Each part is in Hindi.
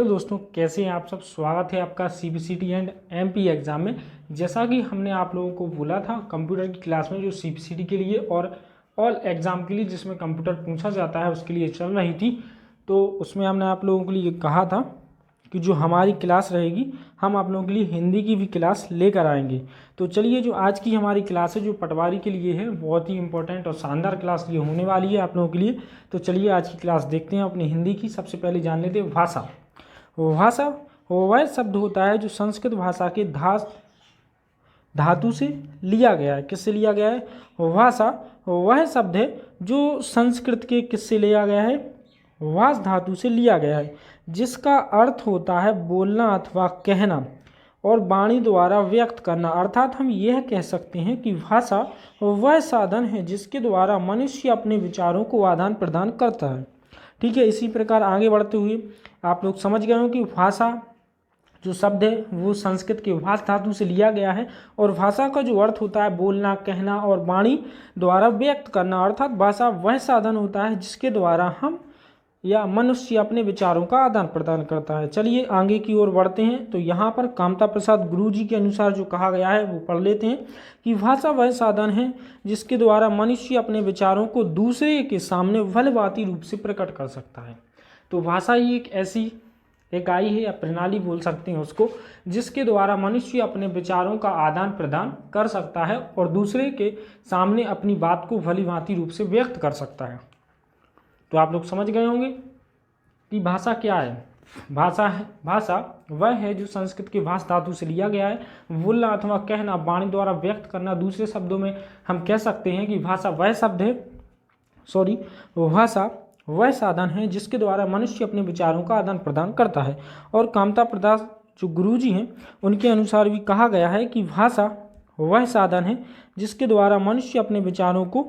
तो दोस्तों कैसे हैं आप सब। स्वागत है आपका सीबीसीटी एंड एमपी एग्ज़ाम में। जैसा कि हमने आप लोगों को बोला था कंप्यूटर की क्लास में जो सीबीसीटी के लिए और ऑल एग्ज़ाम के लिए जिसमें कंप्यूटर पूछा जाता है उसके लिए चल रही थी, तो उसमें हमने आप लोगों के लिए कहा था कि जो हमारी क्लास रहेगी हम आप लोगों के लिए हिंदी की भी क्लास लेकर आएंगे। तो चलिए जो आज की हमारी क्लास है जो पटवारी के लिए है बहुत ही इंपॉर्टेंट और शानदार क्लास ये होने वाली है आप लोगों के लिए। तो चलिए आज की क्लास देखते हैं अपनी हिंदी की। सबसे पहले जान लेते हैं भाषा। भाषा वह शब्द होता है जो संस्कृत भाषा के धातु से लिया गया है। किससे लिया गया है? भाषा वह शब्द है जो संस्कृत के किससे लिया गया है? वास धातु से लिया गया है, जिसका अर्थ होता है बोलना अथवा कहना और वाणी द्वारा व्यक्त करना। अर्थात हम यह कह सकते हैं कि भाषा वह साधन है जिसके द्वारा मनुष्य अपने विचारों को आदान प्रदान करता है। ठीक है, इसी प्रकार आगे बढ़ते हुए आप लोग समझ गए हो कि भाषा जो शब्द है वो संस्कृत के भाष धातु से लिया गया है और भाषा का जो अर्थ होता है बोलना, कहना और वाणी द्वारा व्यक्त करना। अर्थात भाषा वह साधन होता है जिसके द्वारा हम या मनुष्य अपने विचारों का आदान प्रदान करता है। चलिए आगे की ओर बढ़ते हैं। तो यहाँ पर कामता प्रसाद गुरु जी के अनुसार जो कहा गया है वो पढ़ लेते हैं कि भाषा वह साधन है जिसके द्वारा मनुष्य अपने विचारों को दूसरे के सामने भलीभांति रूप से प्रकट कर सकता है। तो भाषा ही एक ऐसी इकाई है या प्रणाली बोल सकते हैं उसको, जिसके द्वारा मनुष्य अपने विचारों का आदान प्रदान कर सकता है और दूसरे के सामने अपनी बात को भलीभांति रूप से व्यक्त कर सकता है। तो आप लोग समझ गए होंगे कि भाषा क्या है। भाषा वह है जो संस्कृत के भाष धातु से लिया गया है। बोलना अथवा कहना, वाणी द्वारा व्यक्त करना। दूसरे शब्दों में हम कह सकते हैं कि भाषा वह शब्द है भाषा वह साधन है जिसके द्वारा मनुष्य अपने विचारों का आदान प्रदान करता है। और कामता प्रसाद जो गुरुजी हैं उनके अनुसार भी कहा गया है कि भाषा वह साधन है जिसके द्वारा मनुष्य अपने विचारों को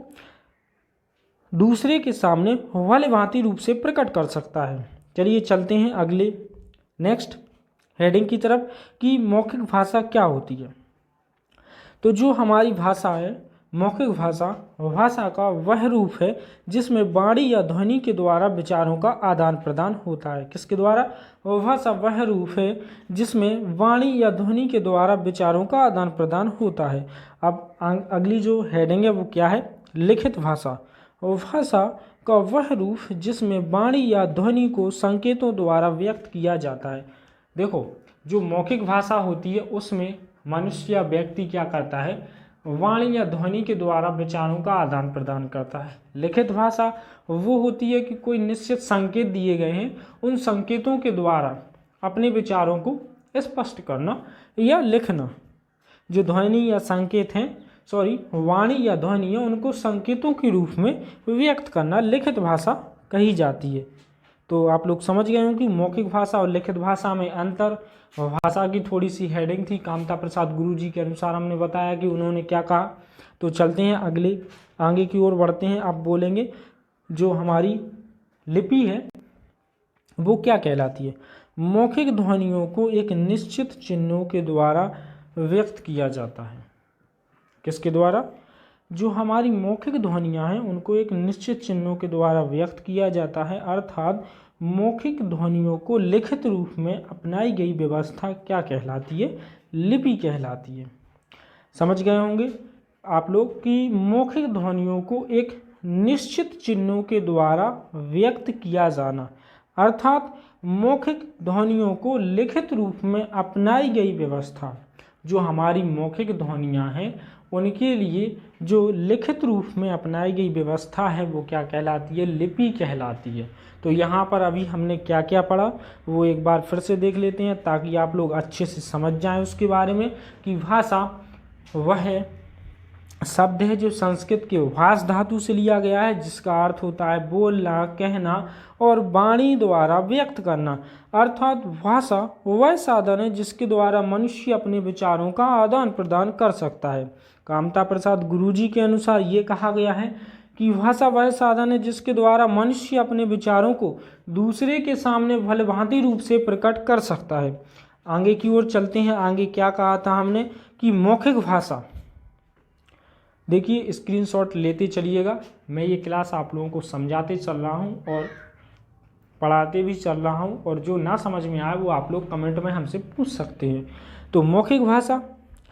दूसरे के सामने भलीभांति रूप से प्रकट कर सकता है। चलिए चलते हैं अगले नेक्स्ट हेडिंग की तरफ कि मौखिक भाषा क्या होती है। तो जो हमारी भाषा है मौखिक भाषा का वह रूप है जिसमें वाणी या ध्वनि के द्वारा विचारों का आदान प्रदान होता है। किसके द्वारा? भाषा वह रूप है जिसमें वाणी या ध्वनि के द्वारा विचारों का आदान प्रदान होता है। अब अगली जो हेडिंग है वो क्या है? लिखित भाषा। भाषा का वह रूप जिसमें वाणी या ध्वनि को संकेतों द्वारा व्यक्त किया जाता है। देखो जो मौखिक भाषा होती है उसमें मनुष्य या व्यक्ति क्या करता है? वाणी या ध्वनि के द्वारा विचारों का आदान प्रदान करता है। लिखित भाषा वो होती है कि कोई निश्चित संकेत दिए गए हैं, उन संकेतों के द्वारा अपने विचारों को स्पष्ट करना या लिखना। जो ध्वनि या संकेत हैं वाणी या ध्वनि है उनको संकेतों के रूप में व्यक्त करना लिखित भाषा कही जाती है। तो आप लोग समझ गए हो कि मौखिक भाषा और लिखित भाषा में अंतर। भाषा की थोड़ी सी हेडिंग थी कामता प्रसाद गुरु जी के अनुसार, हमने बताया कि उन्होंने क्या कहा। तो चलते हैं आगे की ओर बढ़ते हैं। आप बोलेंगे जो हमारी लिपि है वो क्या कहलाती है? मौखिक ध्वनियों को एक निश्चित चिन्हों के द्वारा व्यक्त किया जाता है। किसके द्वारा? जो हमारी मौखिक ध्वनियाँ हैं उनको एक निश्चित चिन्हों के द्वारा व्यक्त किया जाता है। अर्थात मौखिक ध्वनियों को लिखित रूप में अपनाई गई व्यवस्था क्या कहलाती है? लिपि कहलाती है। समझ गए होंगे आप लोग कि मौखिक ध्वनियों को एक निश्चित चिन्हों के द्वारा व्यक्त किया जाना, अर्थात मौखिक ध्वनियों को लिखित रूप में अपनाई गई व्यवस्था। जो हमारी मौखिक ध्वनियाँ हैं उनके लिए जो लिखित रूप में अपनाई गई व्यवस्था है वो क्या कहलाती है? लिपि कहलाती है। तो यहाँ पर अभी हमने क्या क्या पढ़ा वो एक बार फिर से देख लेते हैं ताकि आप लोग अच्छे से समझ जाएं उसके बारे में कि भाषा वह शब्द है जो संस्कृत के भाष धातु से लिया गया है, जिसका अर्थ होता है बोलना, कहना और वाणी द्वारा व्यक्त करना। अर्थात भाषा वह साधन है जिसके द्वारा मनुष्य अपने विचारों का आदान प्रदान कर सकता है। कामता प्रसाद गुरुजी के अनुसार ये कहा गया है कि भाषा वह साधन है जिसके द्वारा मनुष्य अपने विचारों को दूसरे के सामने भलीभांति रूप से प्रकट कर सकता है। आगे की ओर चलते हैं। आगे क्या कहा था हमने कि मौखिक भाषा। देखिए स्क्रीनशॉट लेते चलिएगा, मैं ये क्लास आप लोगों को समझाते चल रहा हूँ और पढ़ाते भी चल रहा हूँ, और जो ना समझ में आए वो आप लोग कमेंट में हमसे पूछ सकते हैं। तो मौखिक भाषा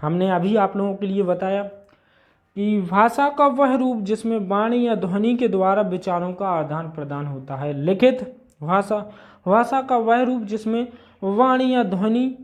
हमने अभी आप लोगों के लिए बताया कि भाषा का वह रूप जिसमें वाणी या ध्वनि के द्वारा विचारों का आदान प्रदान होता है। लिखित भाषा, भाषा का वह रूप जिसमें वाणी या ध्वनि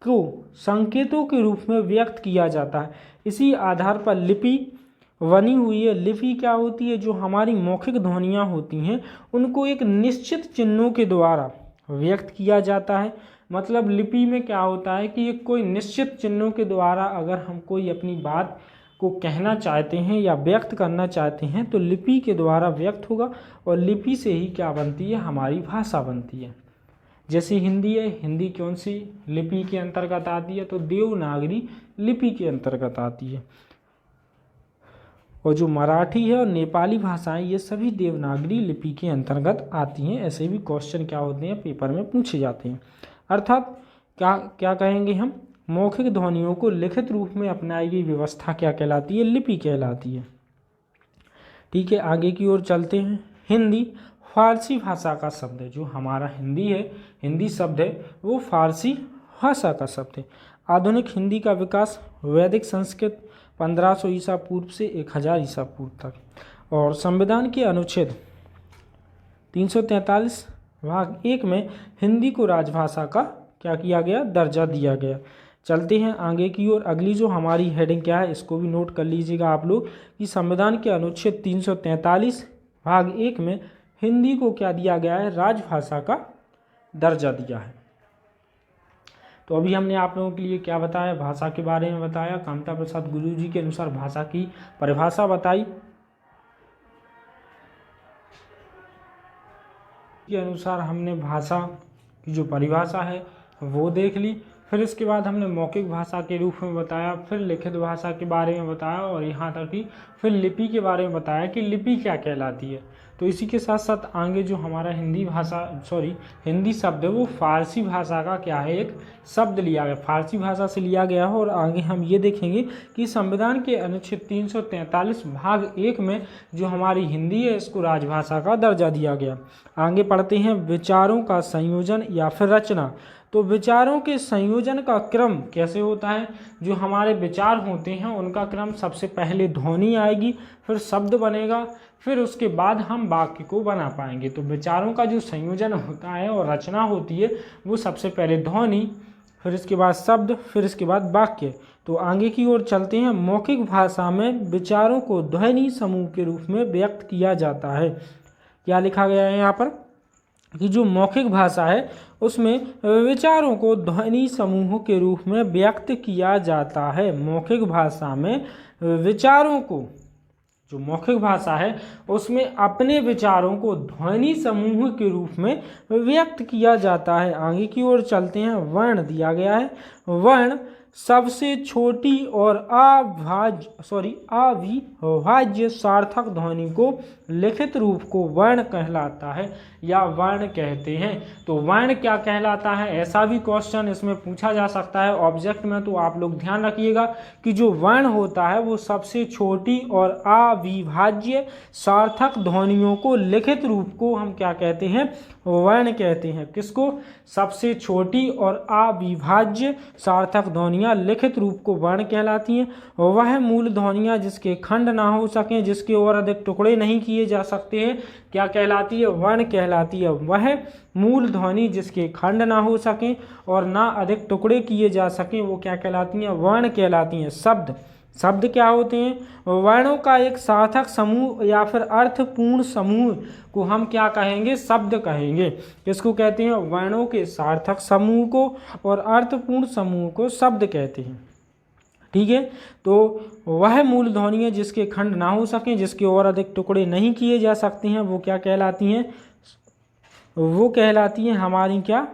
को संकेतों के रूप में व्यक्त किया जाता है। इसी आधार पर लिपि बनी हुई है। लिपि क्या होती है? जो हमारी मौखिक ध्वनियाँ होती हैं उनको एक निश्चित चिन्हों के द्वारा व्यक्त किया जाता है। मतलब लिपि में क्या होता है कि एक कोई निश्चित चिन्हों के द्वारा अगर हम कोई अपनी बात को कहना चाहते हैं या व्यक्त करना चाहते हैं तो लिपि के द्वारा व्यक्त होगा, और लिपि से ही क्या बनती है? हमारी भाषा बनती है। जैसे हिंदी है, हिंदी कौन सी लिपि के अंतर्गत आती है? तो देवनागरी लिपि के अंतर्गत आती है। और जो मराठी है और नेपाली भाषाएं ये सभी देवनागरी लिपि के अंतर्गत आती हैं। ऐसे भी क्वेश्चन क्या होते हैं पेपर में पूछे जाते हैं। अर्थात क्या कहेंगे हम? मौखिक ध्वनियों को लिखित रूप में अपनाई गई व्यवस्था क्या कहलाती है? लिपि कहलाती है। ठीक है, आगे की ओर चलते हैं। हिंदी फारसी भाषा का शब्द है। जो हमारा हिंदी है, हिंदी शब्द है, वो फारसी भाषा का शब्द है। आधुनिक हिंदी का विकास वैदिक संस्कृत 1500 ईसा पूर्व से 1000 ईसा पूर्व तक। और संविधान के अनुच्छेद 343 भाग 1 में हिंदी को राजभाषा का क्या किया गया? दर्जा दिया गया। चलते हैं आगे की ओर। अगली जो हमारी हेडिंग क्या है इसको भी नोट कर लीजिएगा आप लोग कि संविधान के अनुच्छेद 343 भाग 1 में हिंदी को क्या दिया गया है? राजभाषा का दर्जा दिया है। तो अभी हमने आप लोगों के लिए क्या बताया? भाषा के बारे में बताया। कामता प्रसाद गुरुजी के अनुसार भाषा की परिभाषा बताई, के अनुसार हमने भाषा की जो परिभाषा है वो देख ली। फिर इसके बाद हमने मौखिक भाषा के रूप में बताया, फिर लिखित भाषा के बारे में बताया, और यहाँ तक कि फिर लिपि के बारे में बताया कि लिपि क्या कहलाती है। तो इसी के साथ साथ आगे जो हमारा हिंदी शब्द है वो फारसी भाषा का क्या है? एक शब्द लिया गया, फारसी भाषा से लिया गया है। और आगे हम ये देखेंगे कि संविधान के अनुच्छेद 343 भाग 1 में जो हमारी हिंदी है इसको राजभाषा का दर्जा दिया गया। आगे पढ़ते हैं विचारों का संयोजन या फिर रचना। तो विचारों के संयोजन का क्रम कैसे होता है? जो हमारे विचार होते हैं उनका क्रम, सबसे पहले ध्वनि आएगी, फिर शब्द बनेगा, फिर उसके बाद हम वाक्य को बना पाएंगे। तो विचारों का जो संयोजन होता है और रचना होती है वो सबसे पहले ध्वनि, फिर इसके बाद शब्द, फिर इसके बाद वाक्य। तो आगे की ओर चलते हैं। मौखिक भाषा में विचारों को ध्वनि समूह के रूप में व्यक्त किया जाता है। क्या लिखा गया है यहाँ पर कि जो मौखिक भाषा है उसमें विचारों को ध्वनि समूह के रूप में व्यक्त किया जाता है। मौखिक भाषा में विचारों को, जो मौखिक भाषा है उसमें अपने विचारों को ध्वनि समूह के रूप में व्यक्त किया जाता है। आगे की ओर चलते हैं। वर्ण दिया गया है। वर्ण सबसे छोटी और अविभाज्य सार्थक ध्वनि को लिखित रूप को वर्ण कहलाता है या वर्ण कहते हैं। तो वर्ण क्या कहलाता है? ऐसा भी क्वेश्चन इसमें पूछा जा सकता है ऑब्जेक्ट में। तो आप लोग ध्यान रखिएगा कि जो वर्ण होता है वो सबसे छोटी और अविभाज्य सार्थक ध्वनियों को लिखित रूप को हम क्या कहते हैं? वर्ण कहते हैं। किसको? सबसे छोटी और अविभाज्य सार्थक ध्वनियाँ लिखित रूप को वर्ण कहलाती हैं। वह मूल ध्वनियाँ जिसके खंड ना हो सकें, जिसके और अधिक टुकड़े नहीं किए जा सकते हैं, क्या कहलाती है? वर्ण कहलाती है। वह मूल ध्वनि जिसके खंड ना हो सकें और ना अधिक टुकड़े किए जा सकें वो क्या कहलाती हैं? वर्ण कहलाती हैं। शब्द क्या होते हैं? वर्णों का एक सार्थक समूह या फिर अर्थपूर्ण समूह को हम क्या कहेंगे? शब्द कहेंगे। किसको कहते हैं? वर्णों के सार्थक समूह को और अर्थपूर्ण समूह को शब्द कहते हैं। ठीक है, तो वह मूल ध्वनियाँ जिसके खंड ना हो सकें, जिसके और अधिक टुकड़े नहीं किए जा सकते हैं, वो क्या कहलाती हैं? वो कहलाती हैं हमारी क्या?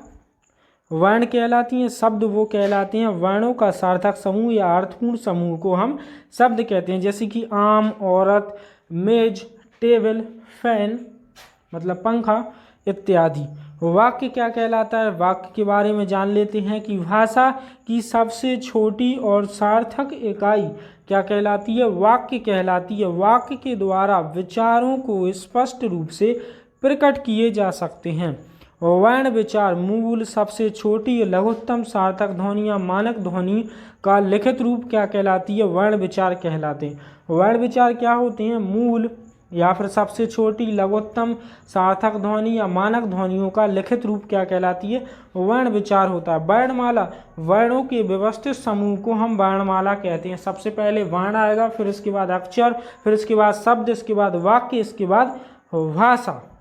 वर्ण कहलाती हैं। शब्द वो कहलाते हैं वर्णों का सार्थक समूह या अर्थपूर्ण समूह को हम शब्द कहते हैं। जैसे कि आम, औरत, मेज, टेबल, फैन मतलब पंखा इत्यादि। वाक्य क्या कहलाता है? वाक्य के बारे में जान लेते हैं कि भाषा की सबसे छोटी और सार्थक इकाई क्या कहलाती है? वाक्य कहलाती है। वाक्य के द्वारा विचारों को स्पष्ट रूप से प्रकट किए जा सकते हैं। वर्ण विचार मूल सबसे छोटी लघुत्तम सार्थक ध्वनि या मानक ध्वनि का लिखित रूप क्या कहलाती है? वर्ण विचार कहलाते हैं। वर्ण विचार क्या होते हैं? मूल या फिर सबसे छोटी लघुत्तम सार्थक ध्वनि या मानक ध्वनियों का लिखित रूप क्या कहलाती है? वर्ण विचार होता है। वर्णमाला, वर्णों के व्यवस्थित समूह को हम वर्णमाला कहते हैं। सबसे पहले वर्ण आएगा, फिर इसके बाद अक्षर, फिर इसके बाद शब्द, इसके बाद वाक्य, इसके बाद भाषा।